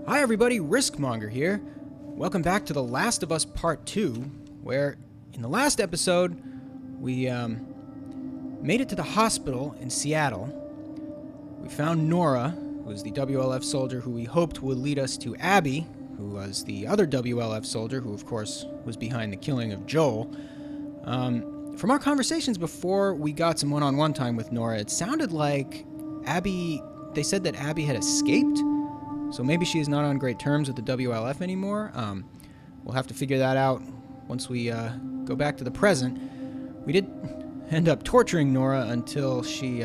Hi everybody, Riskmonger here. Welcome back to The Last of Us Part 2, where in the last episode, we made it to the hospital in Seattle. We found Nora, who was the WLF soldier who we hoped would lead us to Abby, who was the other WLF soldier, who of course was behind the killing of Joel. From our conversations before we got some one-on-one time with Nora, it sounded like they said that Abby had escaped. So maybe she is not on great terms with the WLF anymore. We'll have to figure that out once we go back to the present. We did end up torturing Nora until she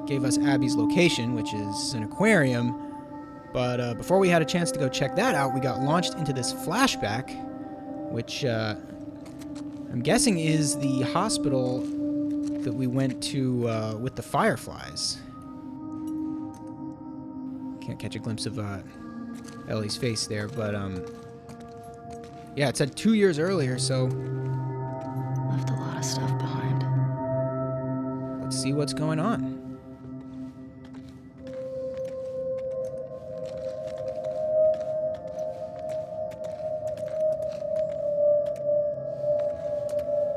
gave us Abby's location, which is an aquarium. But before we had a chance to go check that out, we got launched into this flashback, which I'm guessing is the hospital that we went to with the fireflies. Can't catch a glimpse of Ellie's face there, but yeah, it said 2 years earlier, so Left a lot of stuff behind. let's see what's going on.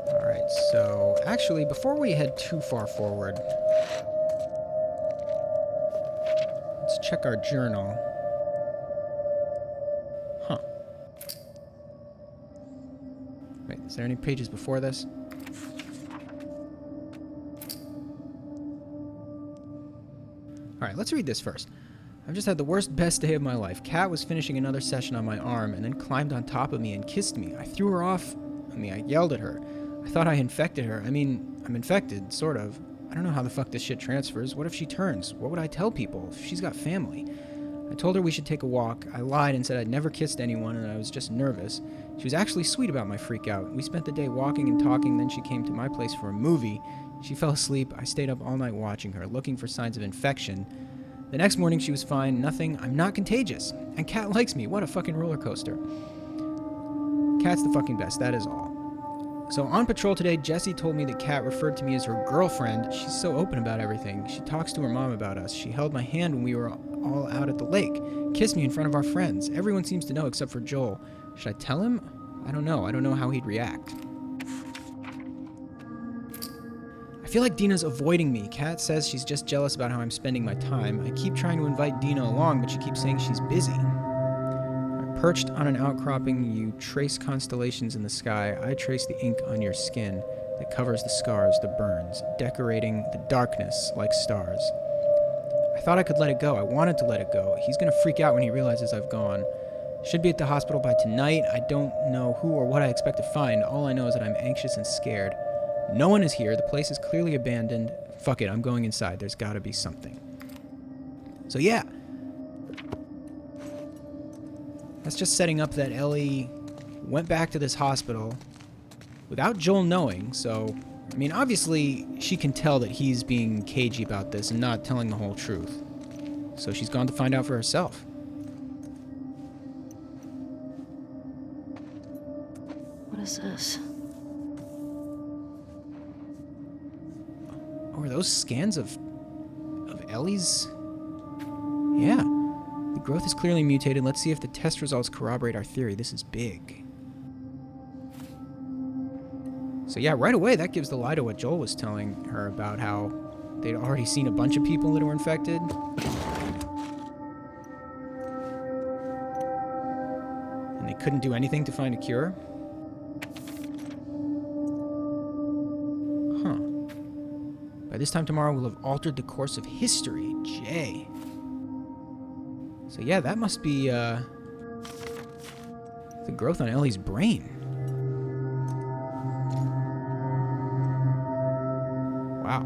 Alright, so actually, before we head too far forward, let's check our journal. Huh. Wait, is there any pages before this? Alright, let's read this first. I've just had the best day of my life. Kat was finishing another session on my arm and then climbed on top of me and kissed me. I threw her off. I yelled at her. I thought I infected her. I'm infected, sort of. I don't know how the fuck this shit transfers. What if she turns? What would I tell people if she's got family? I told her we should take a walk. I lied and said I'd never kissed anyone and I was just nervous. She was actually sweet about my freak out. We spent the day walking and talking, then she came to my place for a movie. She fell asleep. I stayed up all night watching her, looking for signs of infection. The next morning she was fine, nothing. I'm not contagious. And Kat likes me. What a fucking roller coaster. Kat's the fucking best, that is all. So on patrol today, Jesse told me that Kat referred to me as her girlfriend. She's so open about everything. She talks to her mom about us. She held my hand when we were all out at the lake. Kissed me in front of our friends. Everyone seems to know except for Joel. Should I tell him? I don't know. I don't know how he'd react. I feel like Dina's avoiding me. Kat says she's just jealous about how I'm spending my time. I keep trying to invite Dina along, but she keeps saying she's busy. Perched on an outcropping, you trace constellations in the sky. I trace the ink on your skin that covers the scars, the burns, decorating the darkness like stars. I thought I could let it go. I wanted to let it go. He's gonna freak out when he realizes I've gone. Should be at the hospital by tonight. I don't know who or what I expect to find. All I know is that I'm anxious and scared. No one is here. The place is clearly abandoned. Fuck it, I'm going inside. There's gotta be something. So yeah. That's just setting up that Ellie went back to this hospital without Joel knowing, so, obviously, she can tell that he's being cagey about this and not telling the whole truth. So she's gone to find out for herself. What is this? Oh, are those scans of Ellie's? Yeah. The growth is clearly mutated. Let's see if the test results corroborate our theory. This is big. So yeah, right away, that gives the lie to what Joel was telling her about how they'd already seen a bunch of people that were infected. And they couldn't do anything to find a cure. Huh. By this time tomorrow, we'll have altered the course of history. Jay. So yeah, that must be the growth on Ellie's brain. Wow.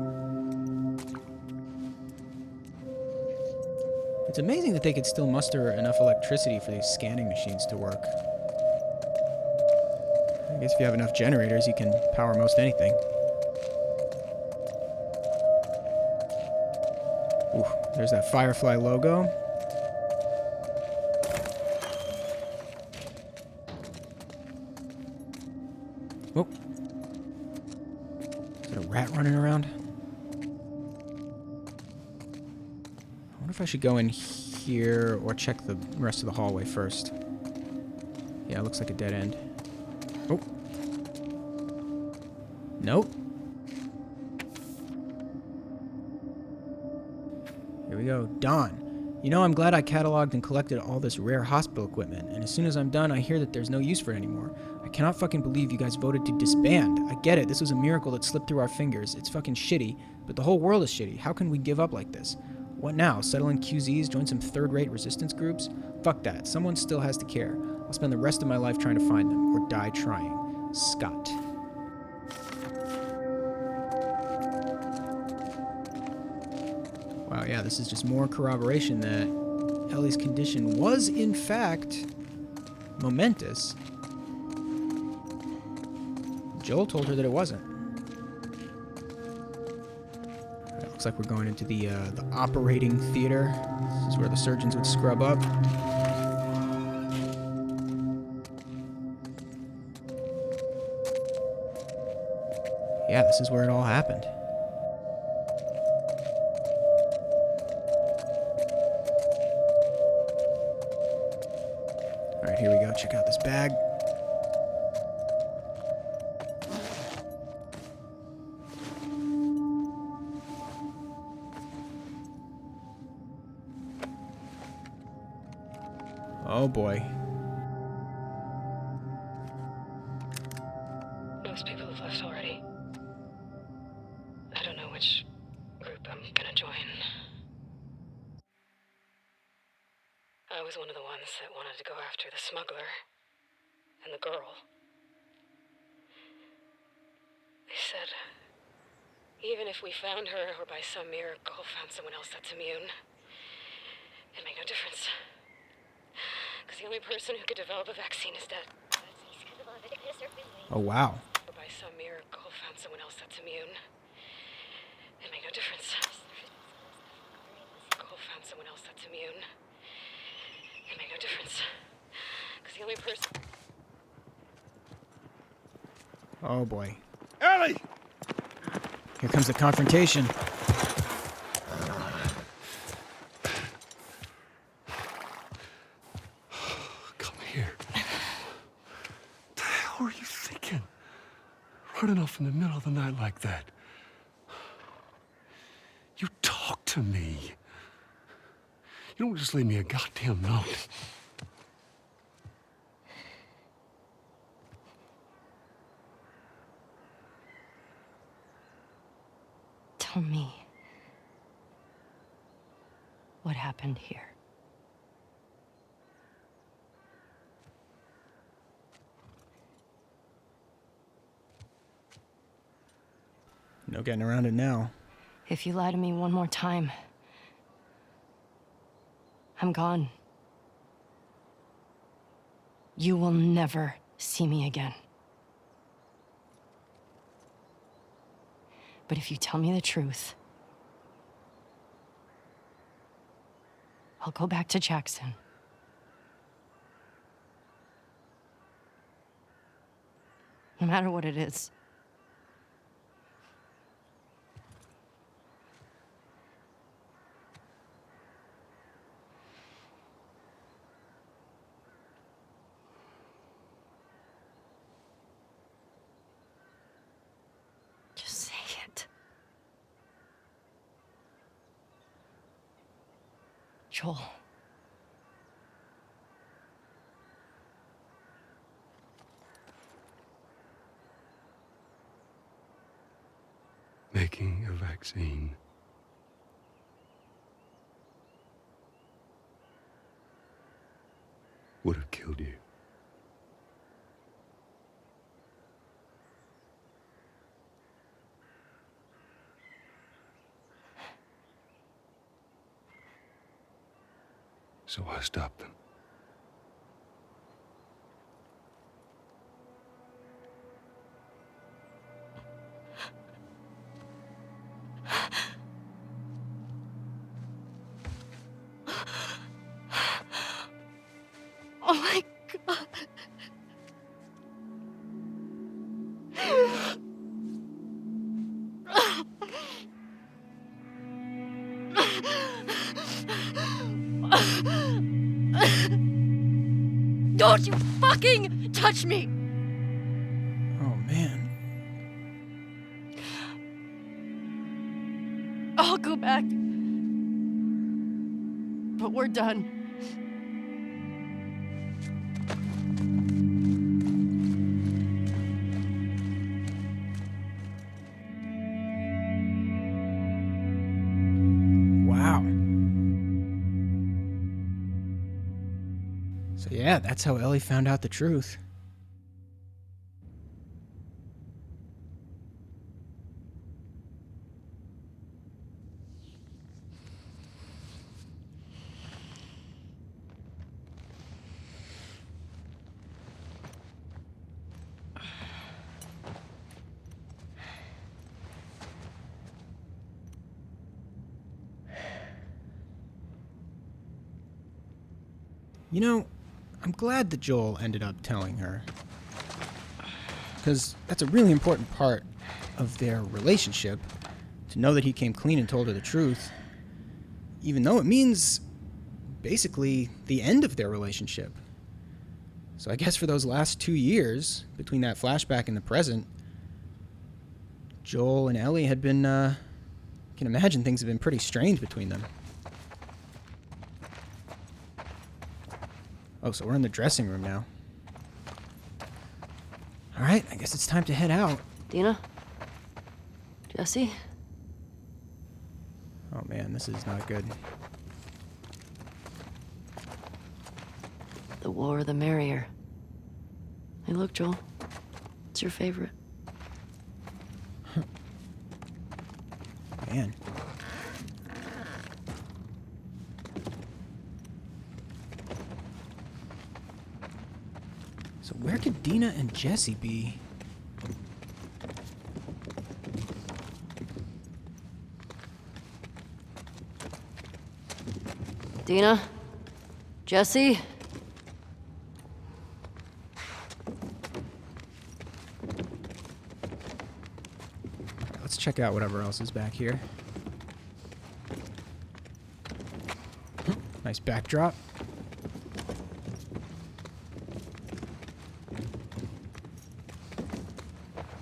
It's amazing that they could still muster enough electricity for these scanning machines to work. I guess if you have enough generators, you can power most anything. Ooh, there's that Firefly logo. Oh. Is that a rat running around? I wonder if I should go in here or check the rest of the hallway first. Yeah, it looks like a dead end. Oh. Nope. Here we go. Dawn. You know, I'm glad I cataloged and collected all this rare hospital equipment, and as soon as I'm done, I hear that there's no use for it anymore. I cannot fucking believe you guys voted to disband. I get it, this was a miracle that slipped through our fingers. It's fucking shitty, but the whole world is shitty. How can we give up like this? What now? Settle in QZs? Join some third-rate resistance groups? Fuck that. Someone still has to care. I'll spend the rest of my life trying to find them, or die trying. Scott. Wow, yeah, this is just more corroboration that Ellie's condition was, in fact, momentous. Joel told her that it wasn't. It looks like we're going into the operating theater. This is where the surgeons would scrub up. Yeah, this is where it all happened. Alright, here we go. Check out this bag. Oh boy. Most people have left already. I don't know which group I'm gonna join. I was one of the ones that wanted to go after the smuggler and the girl. They said, even if we found her or by some miracle found someone else that's immune, it'd make no difference. Because the only person who could develop a vaccine is dead. Oh wow. Or by some miracle found someone else that's immune, it'd make no difference. Found someone else that's immune. It'd make no difference. Because the only person... Oh boy. Ellie! Here comes the confrontation. Come here. What the hell are you thinking? Running off in the middle of the night like that. You talk to me. You don't just leave me a goddamn note. Tell me. What happened here? No getting around it now. If you lie to me one more time, I'm gone. You will never see me again. But if you tell me the truth, I'll go back to Jackson. No matter what it is. Just say it. Joel. Making a vaccine would have killed you. So I stopped them. Oh my God. Don't you fucking touch me! Oh, man. I'll go back. But we're done. Wow. So yeah, that's how Ellie found out the truth. You know, I'm glad that Joel ended up telling her. Because that's a really important part of their relationship, to know that he came clean and told her the truth, even though it means basically the end of their relationship. So I guess for those last 2 years, between that flashback and the present, Joel and Ellie had been, can imagine things have been pretty strange between them. Oh, so we're in the dressing room now. Alright, I guess it's time to head out. Dina? Jesse? Oh man, this is not good. The more the merrier. Hey, look, Joel. It's your favorite. Man. So where could Dina and Jesse be? Dina? Jesse? Let's check out whatever else is back here. Nice backdrop.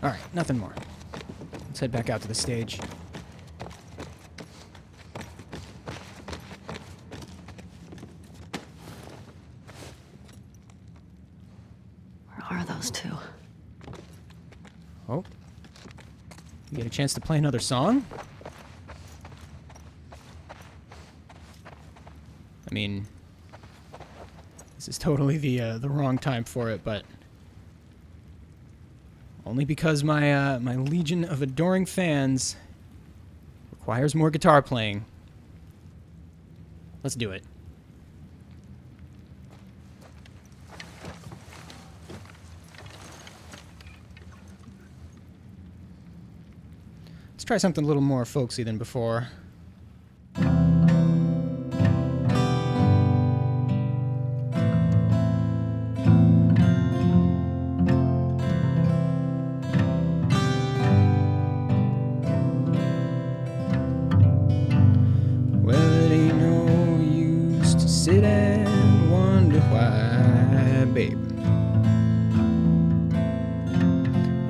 Alright, nothing more. Let's head back out to the stage. Where are those two? Oh. You get a chance to play another song? I mean, this is totally the wrong time for it, but only because my my legion of adoring fans requires more guitar playing. Let's do it. Let's try something a little more folksy than before. Sit and wonder why, babe.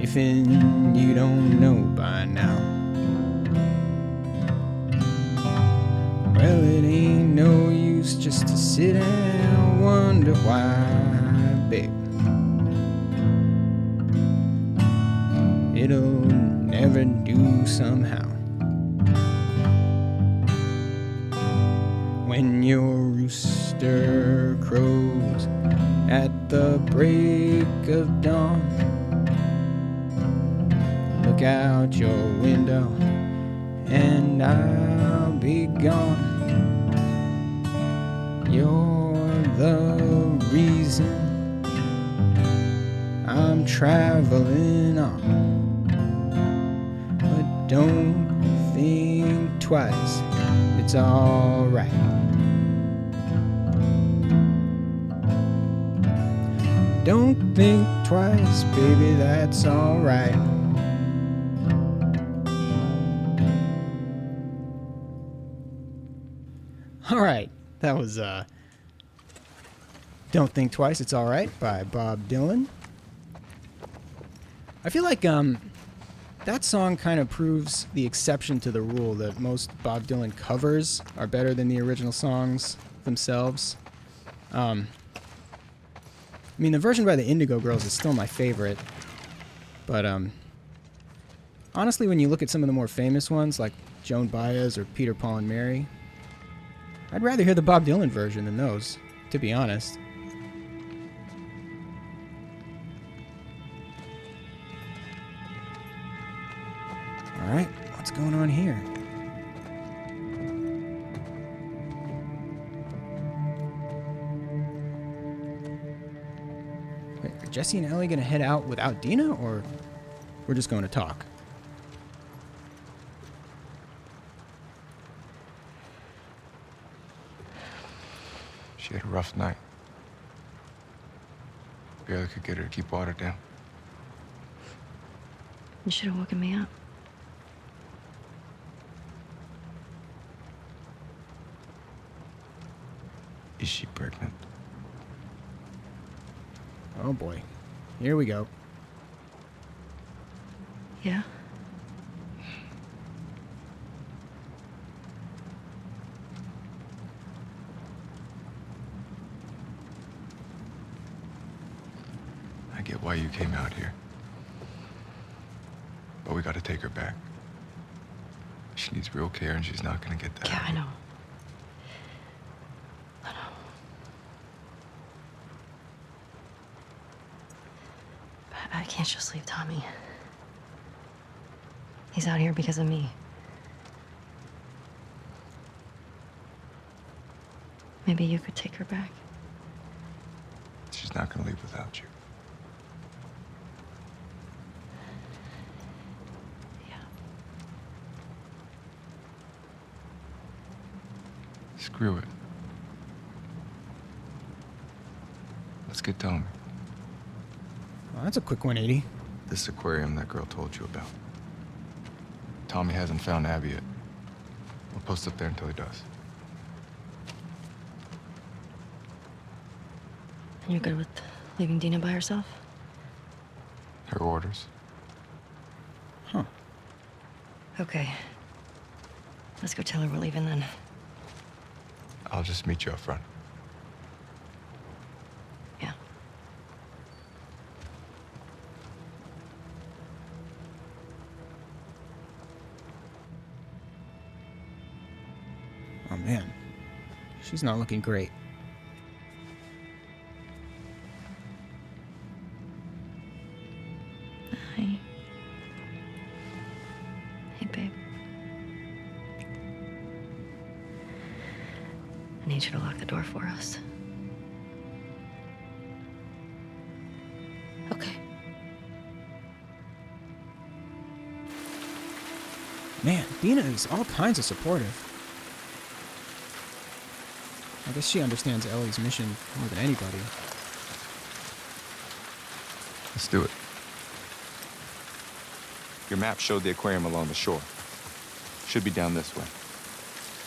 If you don't know by now. Well, it ain't no use just to sit and wonder why, babe. It'll never do somehow. When your rooster crows at the break of dawn, look out your window and I'll be gone. You're the reason I'm traveling on. But don't think twice, it's alright. Don't think twice, baby, that's alright. Alright, That was Don't Think Twice, It's Alright by Bob Dylan. I feel like that song kind of proves the exception to the rule that most Bob Dylan covers are better than the original songs themselves. I mean, the version by the Indigo Girls is still my favorite, but honestly, when you look at some of the more famous ones, like Joan Baez or Peter, Paul and Mary, I'd rather hear the Bob Dylan version than those, to be honest. Alright, what's going on here? Wait, are Jesse and Ellie gonna head out without Dina, or we're just going to talk? She had a rough night. Barely could get her to keep water down. You should have woken me up. Is she pregnant? Oh boy. Here we go. Yeah? I get why you came out here. But we gotta take her back. She needs real care and she's not gonna get that. Yeah, I know. But I can't just leave Tommy. He's out here because of me. Maybe you could take her back. She's not gonna leave without you. Yeah. Screw it. Let's get Tommy. Well, that's a quick 180. This aquarium that girl told you about. Tommy hasn't found Abby yet. We'll post up there until he does. And you're good with leaving Dina by herself? Her orders. Huh. Okay. Let's go tell her we're leaving then. I'll just meet you up front. Yeah. Oh man. She's not looking great. Hi. Hey, babe. I need you to lock the door for us. Okay. Man, Dina is all kinds of supportive. I guess she understands Ellie's mission more than anybody. Let's do it. Your map showed the aquarium along the shore. Should be down this way.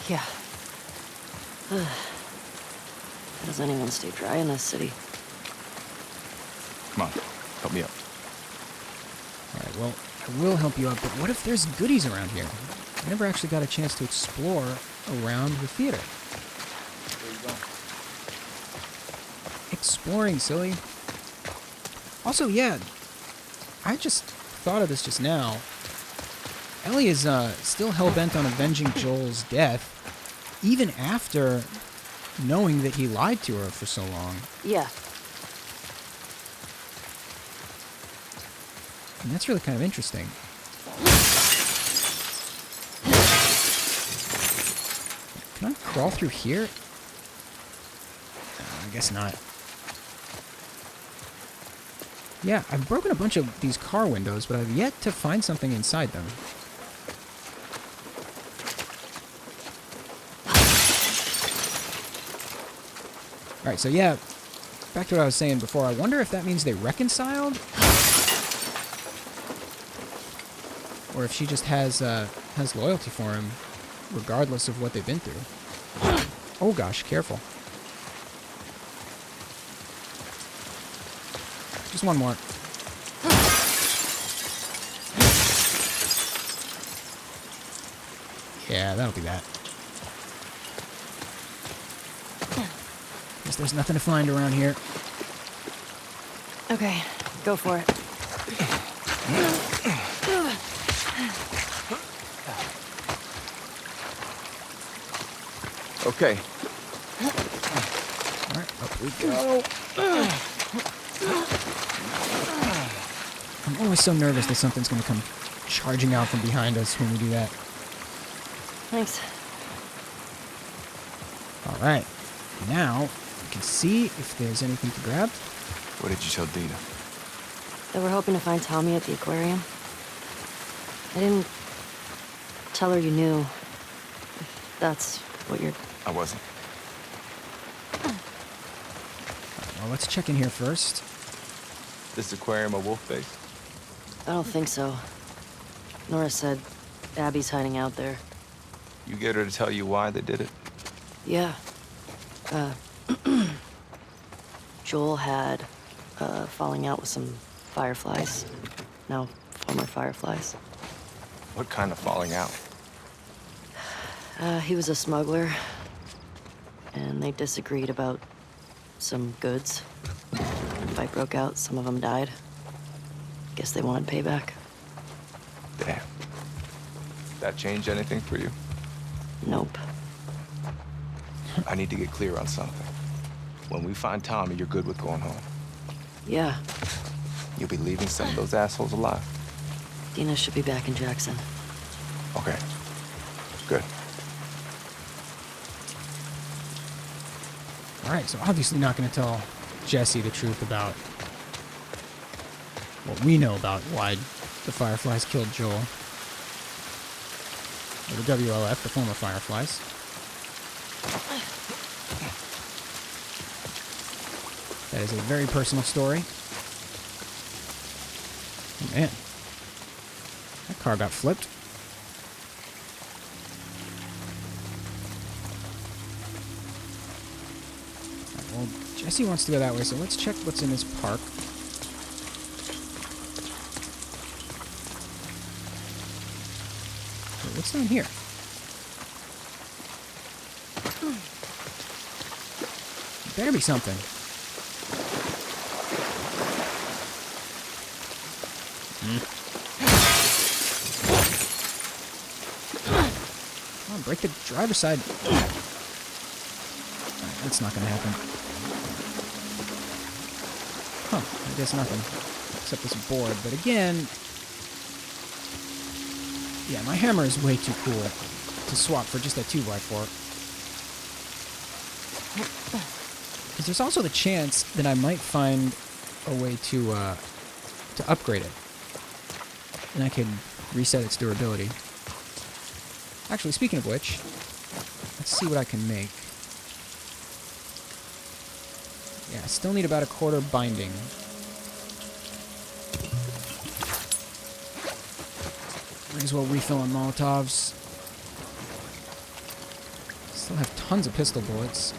Yeah. How does anyone stay dry in this city? Come on, help me up. Alright, well, I will help you out, but what if there's goodies around here? I never actually got a chance to explore around the theater. Exploring, silly. Also, yeah, I just thought of this just now. Ellie is still hell-bent on avenging Joel's death, even after knowing that he lied to her for so long. Yeah. And that's really kind of interesting. Can I crawl through here? I guess not. Yeah, I've broken a bunch of these car windows, but I've yet to find something inside them. Alright, so yeah, back to what I was saying before. I wonder if that means they reconciled? Or if she just has loyalty for him, regardless of what they've been through. Oh gosh, careful. Just one more. Yeah, that'll be that. Guess there's nothing to find around here. Okay, go for it. Okay. Alright, up we go. I'm always so nervous that something's gonna come charging out from behind us when we do that. Thanks. Alright, now we can see if there's anything to grab. What did you tell Dina? They were hoping to find Tommy at the aquarium. I didn't tell her you knew. If that's what you're... I wasn't. Well, let's check in here first. This aquarium a wolf base? I don't think so. Nora said Abby's hiding out there. You get her to tell you why they did it? Yeah. Joel had falling out with some fireflies. No, former fireflies. What kind of falling out? He was a smuggler. And they disagreed about some goods. Fight broke out, some of them died. Guess they wanted payback. Damn. That change anything for you? Nope. I need to get clear on something. When we find Tommy, you're good with going home. Yeah, You'll be leaving some of those assholes alive. Dina should be back in Jackson. Okay. Good. Alright, so obviously not going to tell Jesse the truth about what we know about why the Fireflies killed Joel. Or the WLF, the former Fireflies. That is a very personal story. Oh, man. That car got flipped. Well, Jesse wants to go that way, so let's check what's in this park. Wait, what's down here? Better be something. Come on, break the driver's side. Alright, that's not gonna happen. Huh, I guess nothing. Except this board, but again... Yeah, my hammer is way too cool to swap for just a 2x4. Because there's also the chance that I might find a way to upgrade it. And I could reset its durability. Actually, speaking of which, let's see what I can make. Yeah, I still need about a quarter binding. Might as well refill on Molotovs. Still have tons of pistol bullets.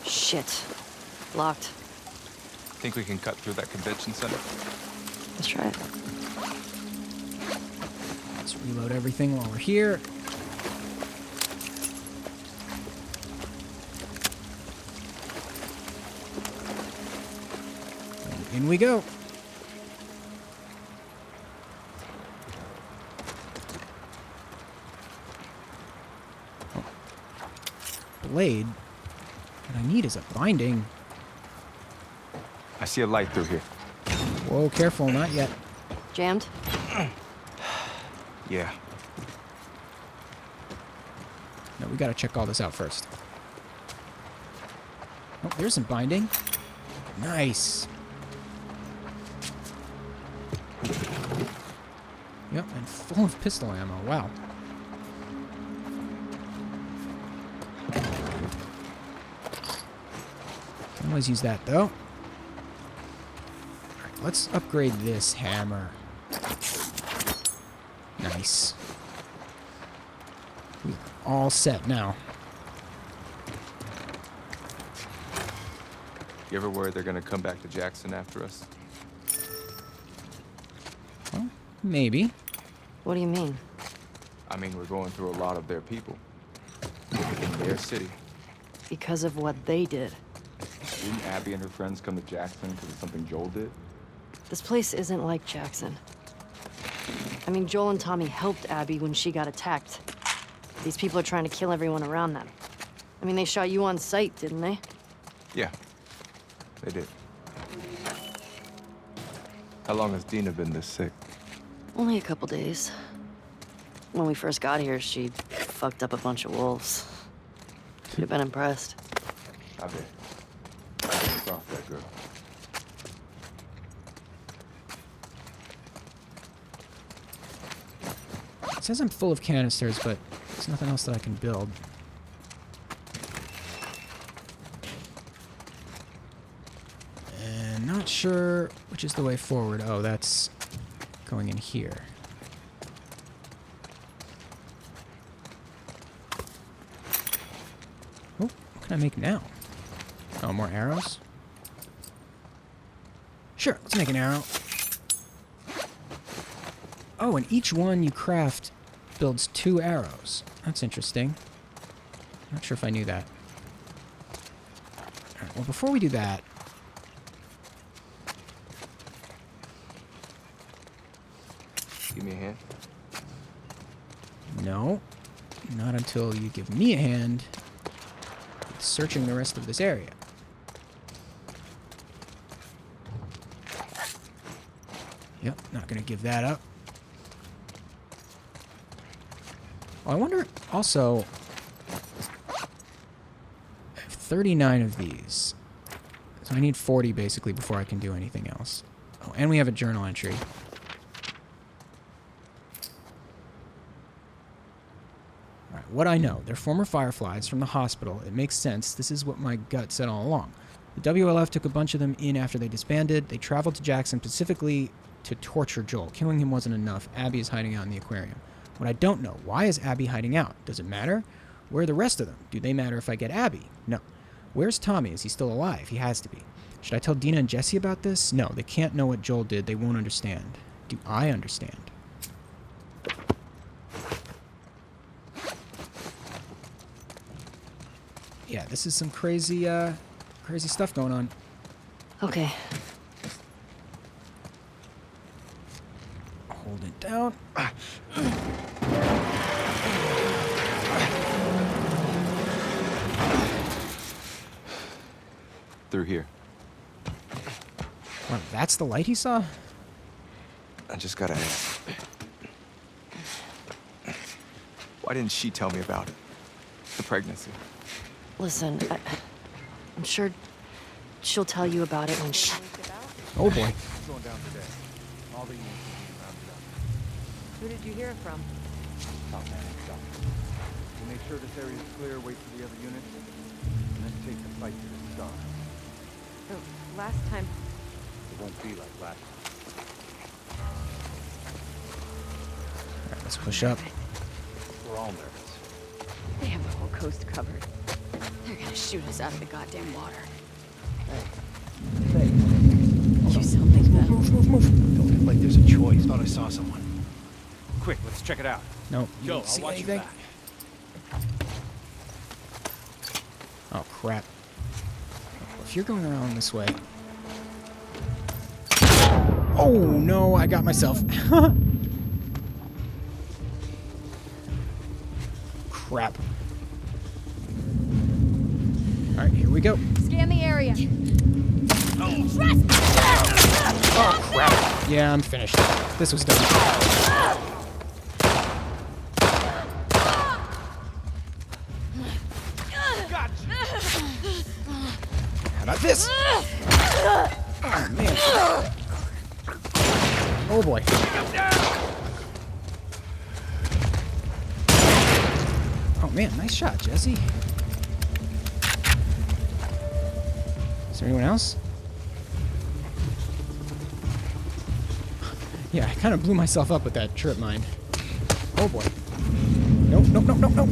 Shit. Locked. Think we can cut through that convention center? Let's try it. Let's reload everything while we're here. And in we go. Oh. Blade? What I need is a binding. I see a light through here. Whoa, careful, not yet. Jammed? Yeah. No, we gotta check all this out first. Oh, there's some binding. Nice. Yep, and full of pistol ammo. Wow. Can always use that, though. Alright, let's upgrade this hammer. Nice. All set now. You ever worried they're gonna come back to Jackson after us? Well, maybe. What do you mean? I mean, we're going through a lot of their people. In their city. Because of what they did. Didn't Abby and her friends come to Jackson because of something Joel did? This place isn't like Jackson. I mean, Joel and Tommy helped Abby when she got attacked. These people are trying to kill everyone around them. I mean, they shot you on sight, didn't they? Yeah, they did. How long has Dina been this sick? Only a couple days. When we first got here, she fucked up a bunch of wolves. You'd have been impressed. I bet. I didn't cross that girl. It says I'm full of canisters, but there's nothing else that I can build. And not sure which is the way forward. Oh, that's going in here. Oh, what can I make now? Oh, more arrows? Sure, let's make an arrow. Oh, and each one you craft builds 2 arrows. That's interesting. Not sure if I knew that. Alright, well, before we do that... Give me a hand. No. Not until you give me a hand with searching the rest of this area. Yep, not gonna give that up. Oh, I wonder also... I have 39 of these. So I need 40 basically before I can do anything else. Oh, and we have a journal entry. Alright, what I know. They're former Fireflies from the hospital. It makes sense. This is what my gut said all along. The WLF took a bunch of them in after they disbanded. They traveled to Jackson specifically to torture Joel. Killing him wasn't enough. Abby is hiding out in the aquarium. What I don't know, why is Abby hiding out? Does it matter? Where are the rest of them? Do they matter if I get Abby? No. Where's Tommy? Is he still alive? He has to be. Should I tell Dina and Jesse about this? No, they can't know what Joel did. They won't understand. Do I understand? Yeah, this is some crazy, crazy stuff going on. Okay. Hold it down. Through here. Wow, that's the light he saw? I just gotta ask. Why didn't she tell me about it? The pregnancy. Listen, I'm sure she'll tell you about it when she... Oh boy. Going down today. All the units are being rounded up. Who did you hear it from? Top man and stuff. We'll make sure this area is clear, wait for the other units, and then take the fight to the star. Oh, last time. It won't be like last time. Alright, let's push up. We're all nervous. They have the whole coast covered. They're gonna shoot us out of the goddamn water. You still think that? Don't act like there's a choice. Thought I saw someone. Quick, let's check it out. No, you Go, don't I'll see watch anything. your back. Oh crap. If you're going around this way... Oh no, I got myself. Crap. Alright, here we go. Scan the area. Oh crap. Yeah, I'm finished. This was done. How about this? Oh man. Oh boy. Oh man, nice shot, Jesse. Is there anyone else? Yeah, I kind of blew myself up with that trip mine. Oh boy. Nope, no, no, no, no.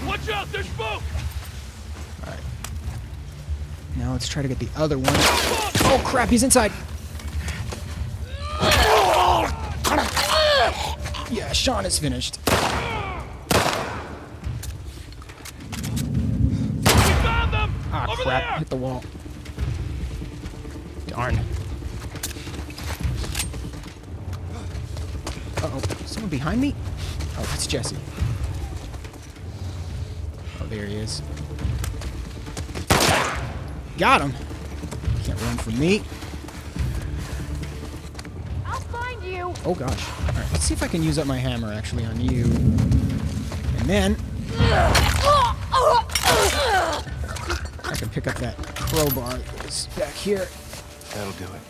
Watch out, there's smoke! Alright. Now let's try to get the other one. Oh crap, he's inside! Yeah, Sean is finished. We found them! Ah, Over crap, there! hit the wall. Darn. Uh-oh, someone behind me? Oh, that's Jesse. Oh, there he is. Got him! Can't run from me. I'll find you. Oh gosh. Alright, let's see if I can use up my hammer actually on you. And then I can pick up that crowbar that's back here. That'll do it.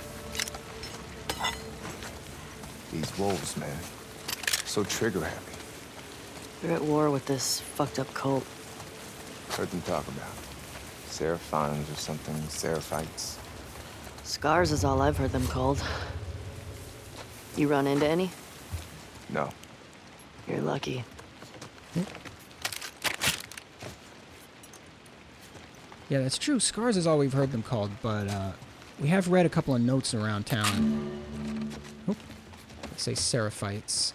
These wolves, man. So trigger happy. They're at war with this fucked up cult. Heard them talk about Seraphons or something, Seraphites. Scars is all I've heard them called. You run into any? No. You're lucky. Yeah, that's true. Scars is all we've heard them called, but we have read a couple of notes around town. Oh, let's say Seraphites.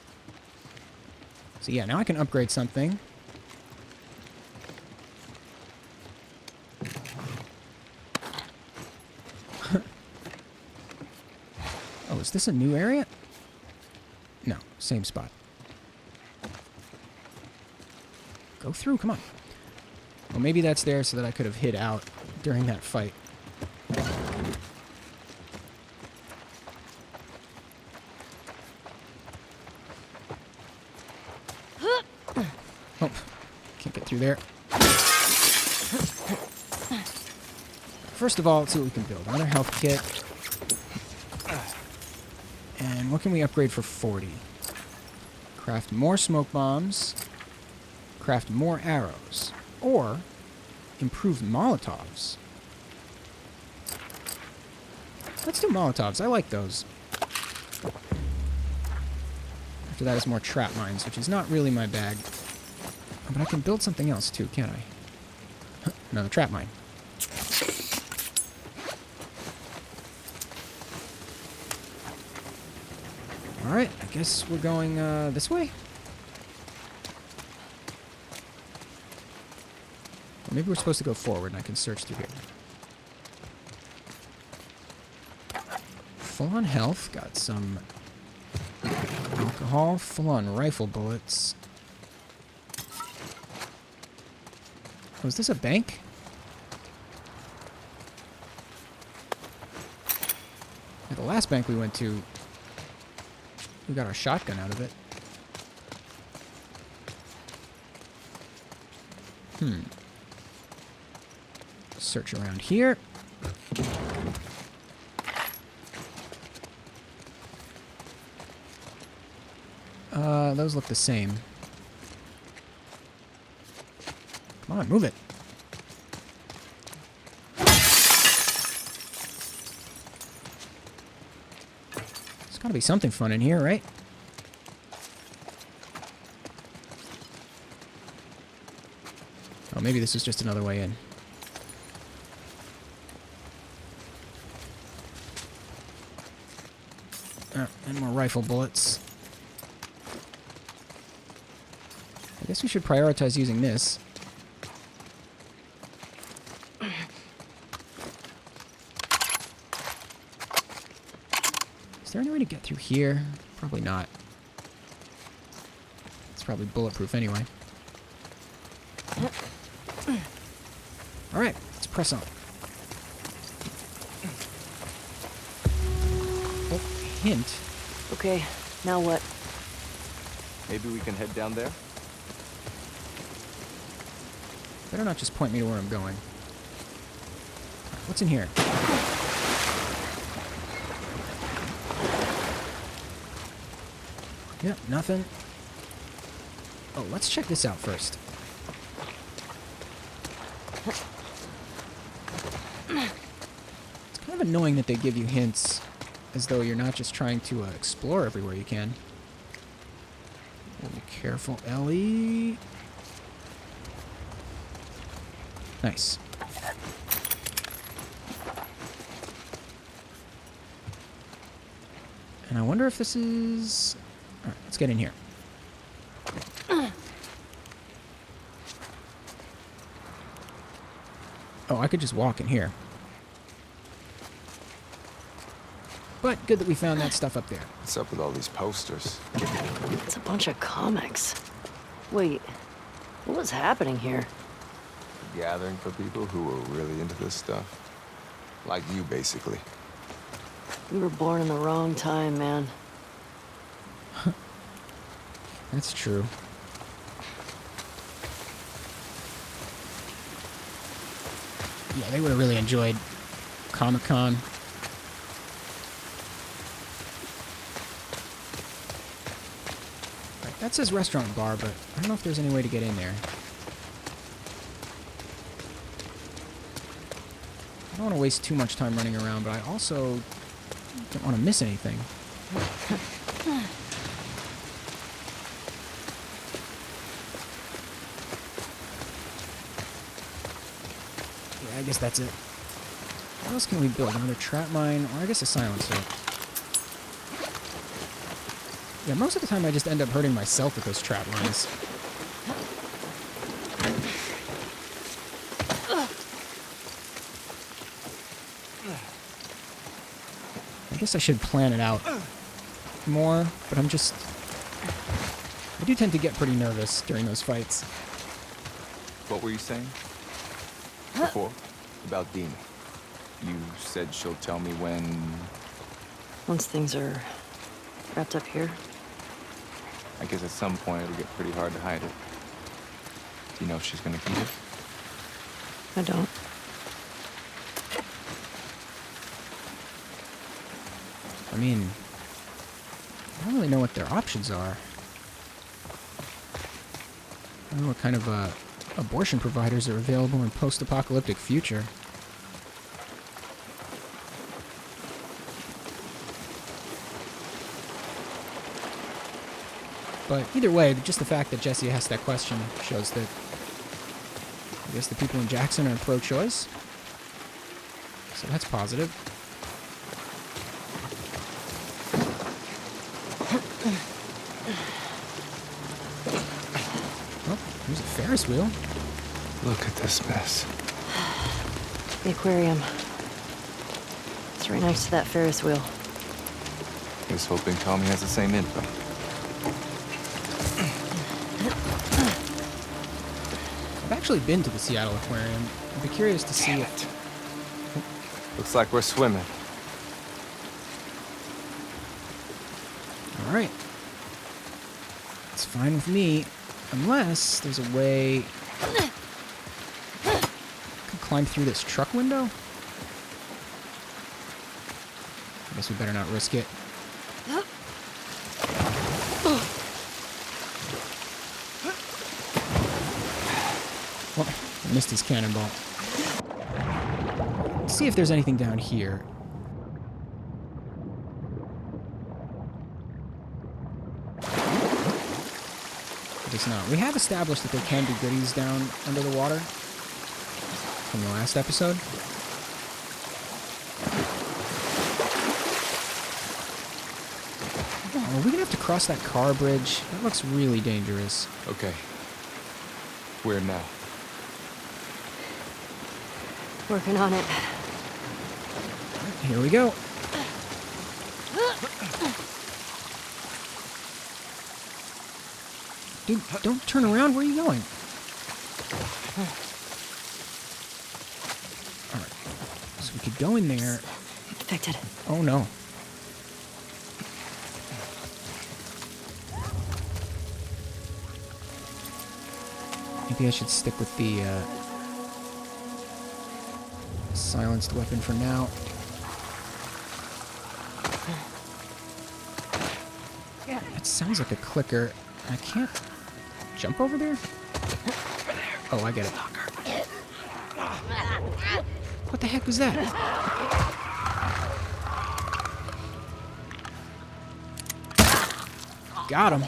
So yeah, now I can upgrade something. Oh, is this a new area? No, same spot. Go through, come on. Well, maybe that's there so that I could have hid out during that fight. Oh, can't get through there. First of all, let's see what we can build. Another health kit. And what can we upgrade for 40? Craft more smoke bombs. Craft more arrows. Or improved Molotovs. Let's do Molotovs. I like those. After that is more trap mines, which is not really my bag. Oh, but I can build something else too, can't I? Another trap mine. Alright, I guess we're going this way? Or maybe we're supposed to go forward and I can search through here. Full on health, got some alcohol, full on rifle bullets. Oh, is this a bank? Yeah, the last bank we went to, we got our shotgun out of it. Search around here. Those look the same. Come on, move it. There's gotta be something fun in here, right? Oh, maybe this is just another way in. And more rifle bullets. I guess we should prioritize using this. Is there any way to get through here? Probably not. It's probably bulletproof anyway. Alright, let's press on. Oh, hint. Okay, now what? Maybe we can head down there? Better not just point me to where I'm going. What's in here? Yep, nothing. Oh, let's check this out first. It's kind of annoying that they give you hints as though you're not just trying to explore everywhere you can. Oh, be careful, Ellie. Nice. And I wonder if this is... Alright, let's get in here. Oh, I could just walk in here. But good that we found that stuff up there. What's up with all these posters? It's a bunch of comics. Wait, what was happening here? A gathering for people who were really into this stuff. Like you, basically. You were born in the wrong time, man. That's true. Yeah, they would have really enjoyed Comic-Con. Right, that says restaurant and bar, but I don't know if there's any way to get in there. I don't want to waste too much time running around, but I also don't want to miss anything. Yeah, I guess that's it. What else can we build? Another trap mine, or I guess a silencer. Yeah, most of the time I just end up hurting myself with those trap mines. I guess I should plan it out more, but I do tend to get pretty nervous during those fights. What were you saying? Before? About Dina. You said she'll tell me when... Once things are wrapped up here. I guess at some point it'll get pretty hard to hide it. Do you know if she's gonna keep it? I don't. I mean, I don't really know what their options are. I don't know what kind of abortion providers are available in post-apocalyptic future. But either way, just the fact that Jesse asked that question shows that I guess the people in Jackson are pro-choice. So that's positive. Oh, here's a Ferris wheel. Look at this mess. The aquarium. It's right next to that Ferris wheel. Here's hoping Tommy has the same info. I've actually been to the Seattle Aquarium. I'd be curious to see if... Looks like we're swimming. Alright. It's fine with me, unless there's a way... I could climb through this truck window? I guess we better not risk it. Well, I missed his cannonball. Let's see if there's anything down here. I guess not. We have established that there can be goodies down under the water from the last episode. Oh, are we gonna have to cross that car bridge? That looks really dangerous. Okay. Where now? Working on it. Here we go. Dude, don't turn around. Where are you going? Alright. So we could go in there. Infected. Oh no. Maybe I should stick with the silenced weapon for now. That sounds like a clicker. I can't jump over there? Oh, I get it. What the heck was that? Got him.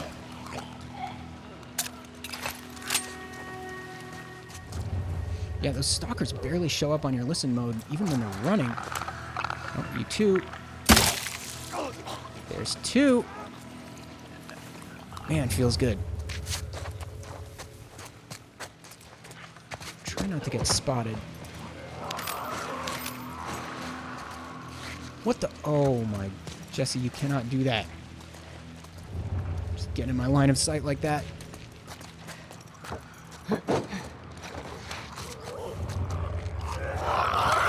Yeah, those stalkers barely show up on your listen mode, even when they're running. Oh, you two. There's two. Man, feels good. Try not to get spotted. What the? Oh my. Jesse, you cannot do that. Just get in my line of sight like that.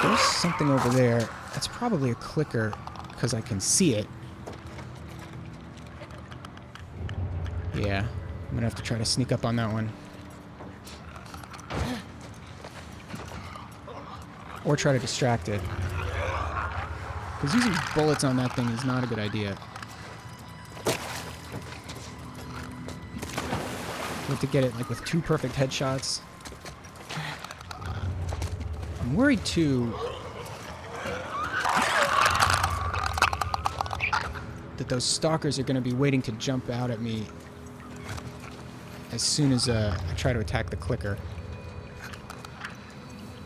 There's something over there. That's probably a clicker because I can see it. Yeah, I'm gonna have to try to sneak up on that one. Or try to distract it. Because using bullets on that thing is not a good idea. You have to get it like with 2 perfect headshots. I'm worried too that those stalkers are going to be waiting to jump out at me as soon as I try to attack the clicker.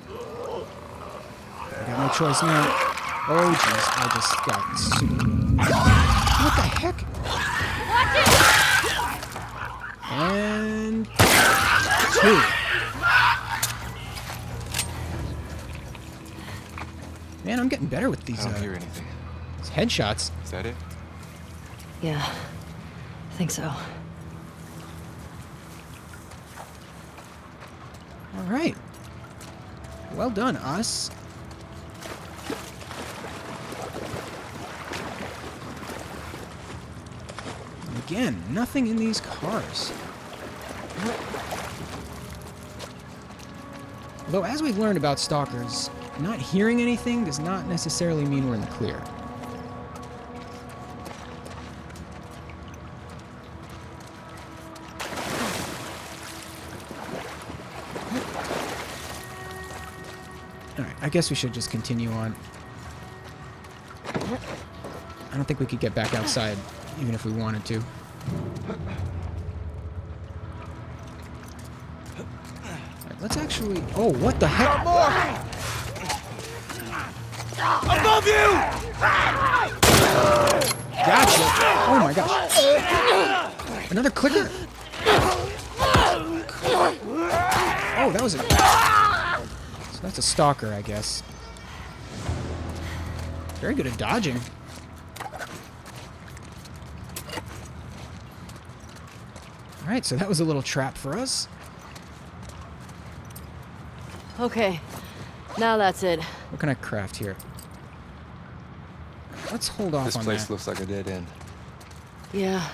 I got no choice now. Oh jeez, I just got super... What the heck? And... 2. Man, I'm getting better with these, I don't hear anything. these headshots. Is that it? Yeah, I think so. Alright. Well done, us. And again, nothing in these cars. Although, as we've learned about stalkers, not hearing anything does not necessarily mean we're in the clear. Alright, I guess we should just continue on. I don't think we could get back outside, even if we wanted to. Alright, let's actually... Oh, what the heck? Above you! Gotcha! Oh my gosh. Another clicker? Oh, that was a... So that's a stalker, I guess. Very good at dodging. Alright, so that was a little trap for us. Okay, now that's it. What can I craft here? Let's hold off This on place that. looks like a dead end. Yeah,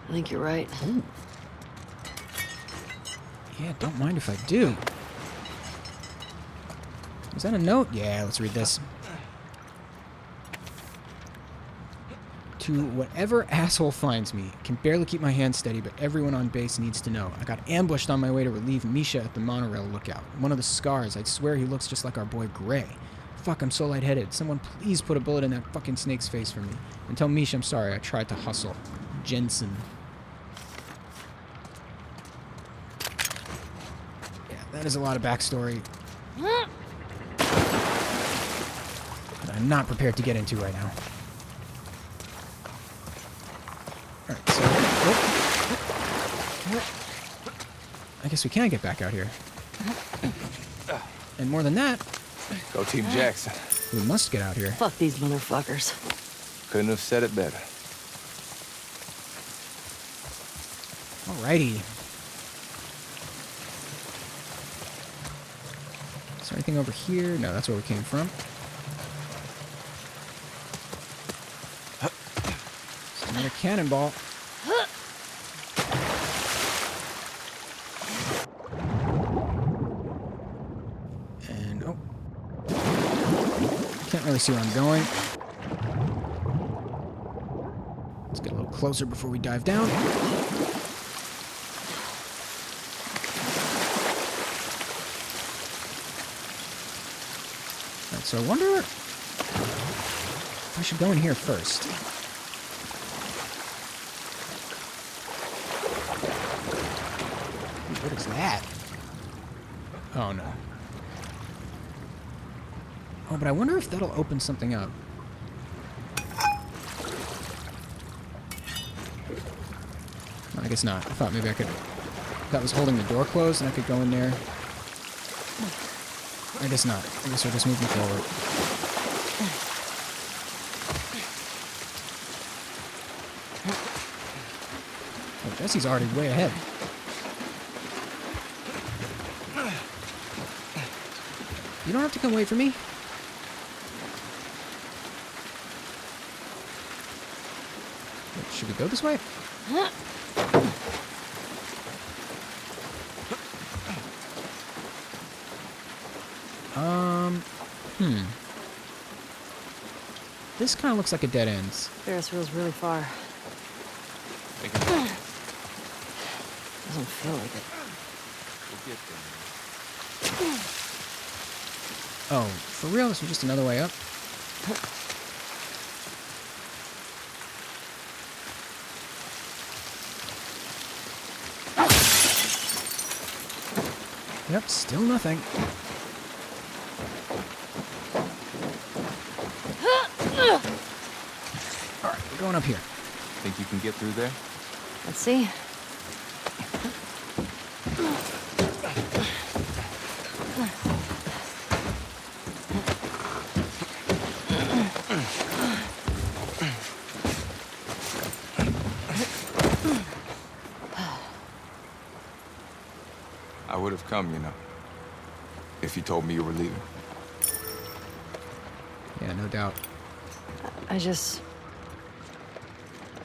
I think you're right. Ooh. Yeah, don't mind if I do. Is that a note? Yeah, let's read this. To whatever asshole finds me, can barely keep my hands steady, but everyone on base needs to know. I got ambushed on my way to relieve Misha at the monorail lookout. One of the scars, I'd swear he looks just like our boy Gray. Fuck, I'm so lightheaded. Someone please put a bullet in that fucking snake's face for me. And tell Misha I'm sorry, I tried to hustle. Jensen. Yeah, that is a lot of backstory that I'm not prepared to get into right now. Alright, so... I guess we can get back out here. And more than that, Go Team Jackson. we must get out here. Fuck these motherfuckers. Couldn't have said it better. Alrighty. Is there anything over here? No, that's where we came from. Just another cannonball. And, oh. Can't really see where I'm going. Let's get a little closer before we dive down. Alright, so I wonder if I should go in here first. What is that? Oh, no. Oh, but I wonder if that'll open something up. I guess not. I thought maybe I could... That was holding the door closed and I could go in there. I guess not. I guess we're just moving forward. Oh, Jesse's already way ahead. You don't have to come wait for me. Wait, should we go this way? This kind of looks like a dead end. Ferris wheel's really far. Doesn't feel like it. Oh, for real? This was just another way up? Yep, still nothing. Alright, we're going up here. Think you can get through there? Let's see. I would have come, you know, if you told me you were leaving. Yeah, no doubt. I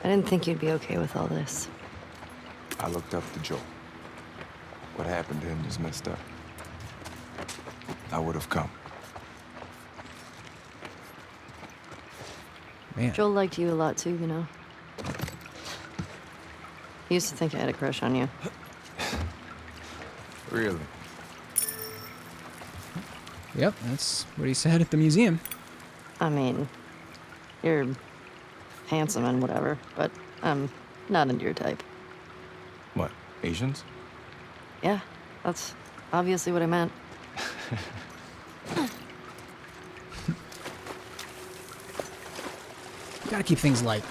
didn't think you'd be okay with all this. I looked up to Joel. What happened to him was messed up. I would have come. Man. Joel liked you a lot too, you know. He used to think I had a crush on you. Really? Yep, that's what he said at the museum. I mean, you're handsome and whatever, but I'm not into your type. What, Asians? Yeah, that's obviously what I meant. Gotta keep things light.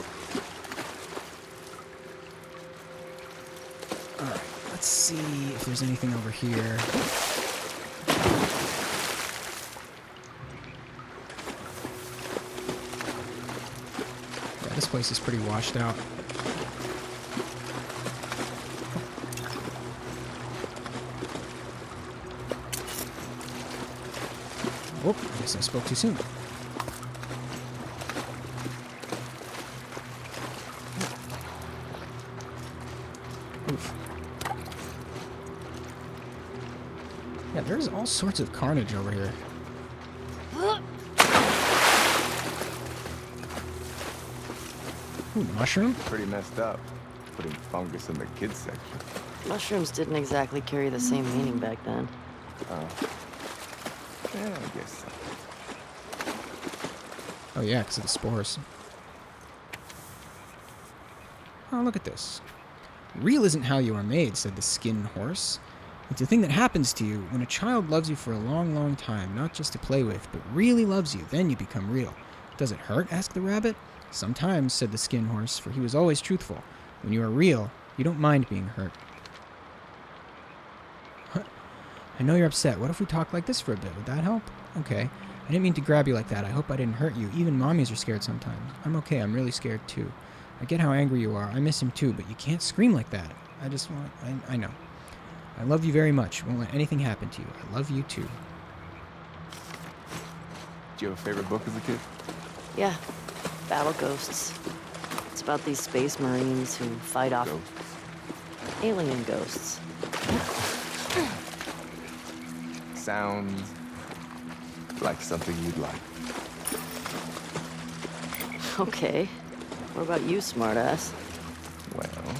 Alright, let's see if there's anything over here. Yeah, this place is pretty washed out. Oh, I guess I spoke too soon. Oof. Yeah, there's all sorts of carnage over here. Ooh, mushroom? Pretty messed up. Putting fungus in the kids section. Mushrooms didn't exactly carry the same meaning back then. Yeah, I guess so. Oh yeah, because of the spores. Oh, look at this. Real isn't how you are made, said the skin horse. It's a thing that happens to you when a child loves you for a long, long time, not just to play with, but really loves you, then you become real. Does it hurt? Asked the rabbit. Sometimes, said the skin horse, for he was always truthful. When you are real, you don't mind being hurt. I know you're upset. What if we talk like this for a bit? Would that help? Okay. I didn't mean to grab you like that. I hope I didn't hurt you. Even mommies are scared sometimes. I'm okay. I'm really scared too. I get how angry you are. I miss him too, but you can't scream like that. I just want... I know. I love you very much. Won't let anything happen to you. I love you too. Did you have a favorite book as a kid? Yeah, Battle Ghosts. It's about these space marines who fight off alien ghosts. Sounds like something you'd like. Okay. What about you, smartass? Well,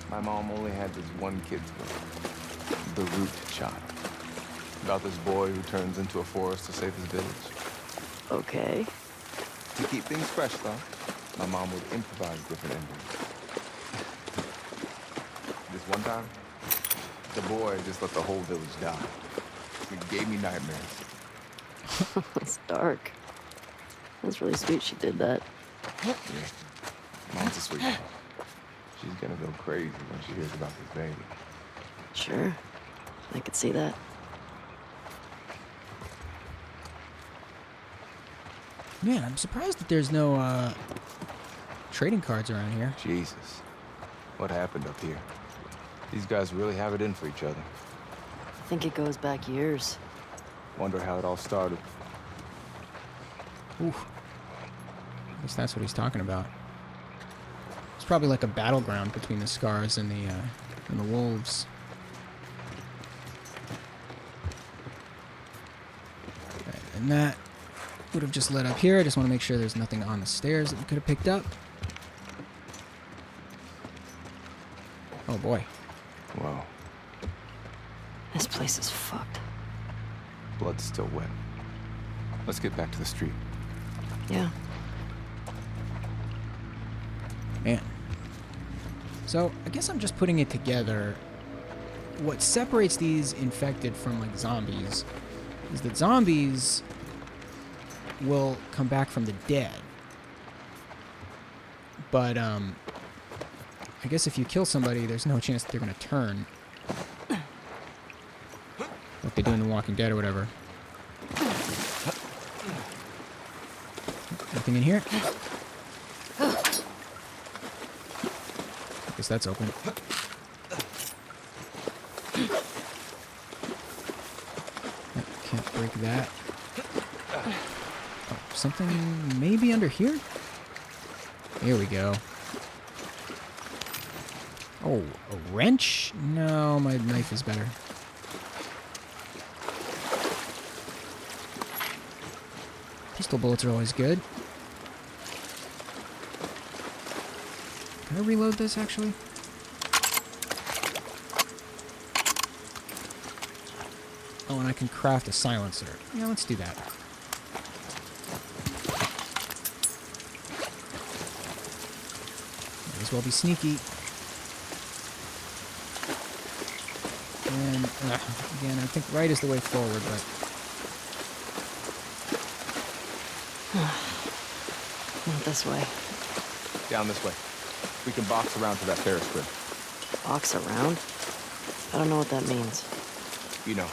my mom only had this one kid's book, The Root Child. About this boy who turns into a forest to save his village. Okay. To keep things fresh, though, my mom would improvise different endings. This one time, The boy just let the whole village die. It gave me nightmares. It's dark. That's really sweet she did that. Yeah. Mom's a sweet girl. She's gonna go crazy when she hears about this baby. Sure. I could see that. Man, I'm surprised that there's no trading cards around here. Jesus. What happened up here? These guys really have it in for each other. I think it goes back years. Wonder how it all started. Oof. I guess that's what he's talking about. It's probably like a battleground between the Scars and the wolves. Right, and that would have just led up here. I just want to make sure there's nothing on the stairs that we could have picked up. Oh boy. Whoa. This place is fucked. Blood's still wet. Let's get back to the street. Yeah. Man. So, I guess I'm just putting it together. What separates these infected from, like, zombies is that zombies will come back from the dead. But, I guess if you kill somebody, there's no chance that they're gonna turn. Like they do in The Walking Dead or whatever. Anything in here? I guess that's open. Can't break that. Oh, something maybe under here? Here we go. Oh, a wrench? No, my knife is better. Pistol bullets are always good. Can I reload this, actually? Oh, and I can craft a silencer. Yeah, let's do that. Might as well be sneaky. And, again, I think right is the way forward, but... Not this way. Down this way. We can box around to that Ferris wheel. Box around? I don't know what that means. You know,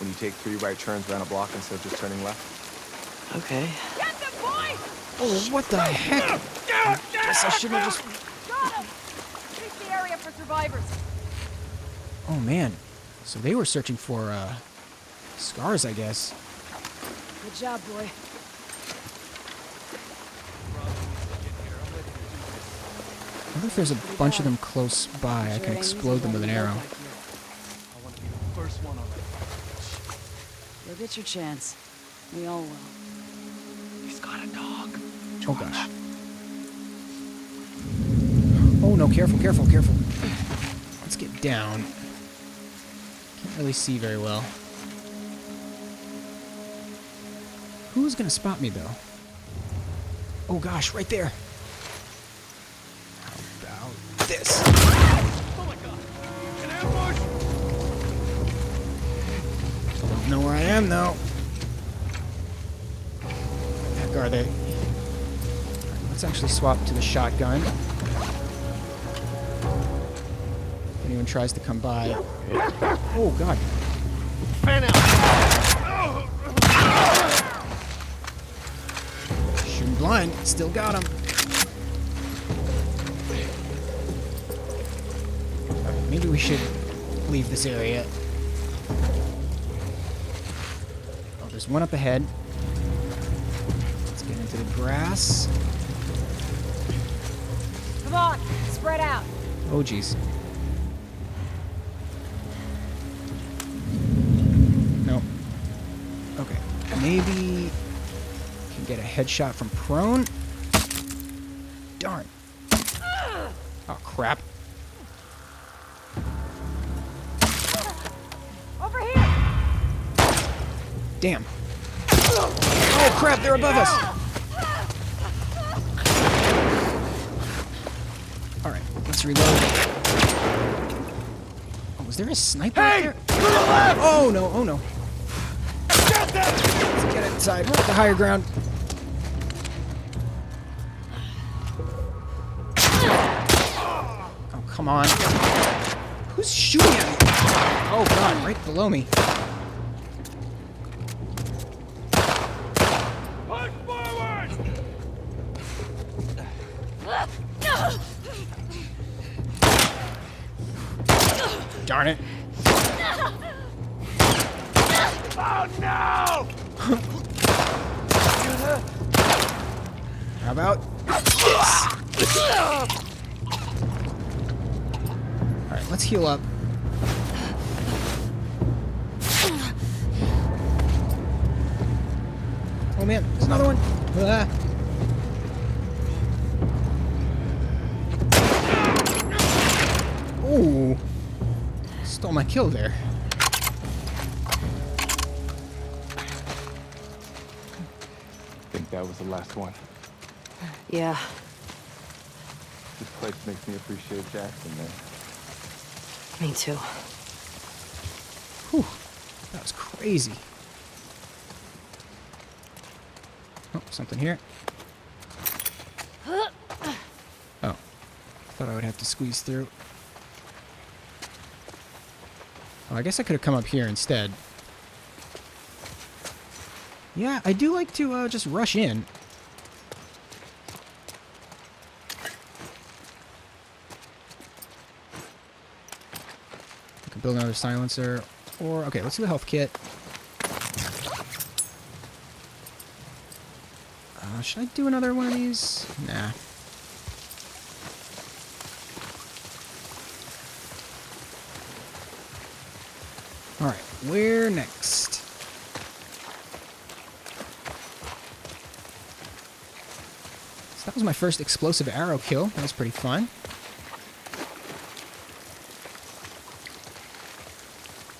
when you take 3 right turns around a block instead of just turning left. Okay. Get them, boy! Oh, what the heck? I guess I shouldn't have just... Got him! Treat the area for survivors. Oh, man. So they were searching for, Scars, I guess. Good job, boy. I wonder if there's a bunch of them close by. I can explode them with an arrow. I want to be the first one on that. You'll get your chance. We all will. He's got a dog. Oh, gosh. Oh, no, careful, careful, careful. Let's get down. Can't really see very well. Who's gonna spot me, though? Oh, gosh, right there. How about this? Oh my god! An ambush! Don't know where I am, though. Where the heck are they? Alright, let's actually swap to the shotgun. If anyone tries to come by. Oh, God. Fan out! Shooting blind. Still got him. Alright, maybe we should leave this area. Oh, there's one up ahead. Let's get into the grass. Come on, spread out. Oh, jeez. Nope. Okay. Maybe can get a headshot from prone. Darn. Oh, crap. Over here. Damn. Oh, crap, they're above us. Alright, let's reload. Oh, was Was there a sniper up there? Oh no, oh no. Let's get inside. We're at the higher ground. Oh, come on. Who's shooting at me? Oh god, right below me. Push forward! Darn it. Oh no! How about this? Alright, let's heal up. Oh man, there's another one. Ah. Ooh. Stole my kill there. I think that was the last one. Yeah. This place makes me appreciate Jackson, man. Me too. Whew. That was crazy. Oh, something here. Oh. Thought I would have to squeeze through. Oh, I guess I could have come up here instead. Yeah, I do like to just rush in. I can build another silencer. Or, okay, let's do the health kit. Should I do another one of these? Nah. Alright, where next? So that was my first explosive arrow kill. That was pretty fun.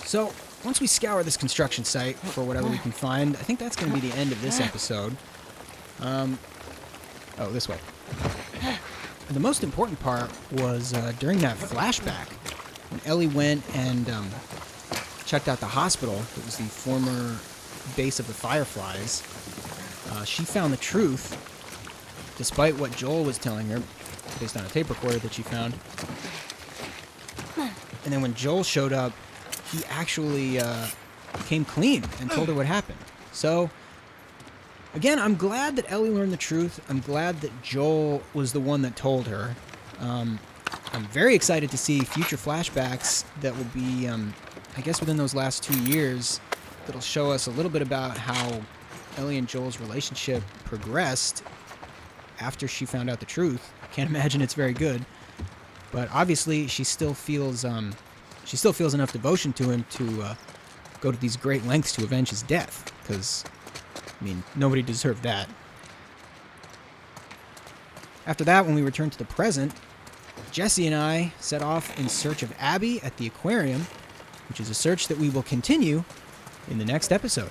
So, once we scour this construction site for whatever we can find, I think that's going to be the end of this episode. Oh, this way. The most important part was during that flashback, when Ellie went and checked out the hospital. It was the former base of the Fireflies. She found the truth, despite what Joel was telling her, based on a tape recorder that she found. And then when Joel showed up, he actually came clean and told her what happened. So, again, I'm glad that Ellie learned the truth. I'm glad that Joel was the one that told her. I'm very excited to see future flashbacks that will be, I guess, within those last 2 years, that'll show us a little bit about how Ellie and Joel's relationship progressed after she found out the truth. I can't imagine it's very good. But obviously, she still feels enough devotion to him to go to these great lengths to avenge his death. Because, I mean, nobody deserved that. After that, when we return to the present, Jesse and I set off in search of Abby at the aquarium, which is a search that we will continue in the next episode.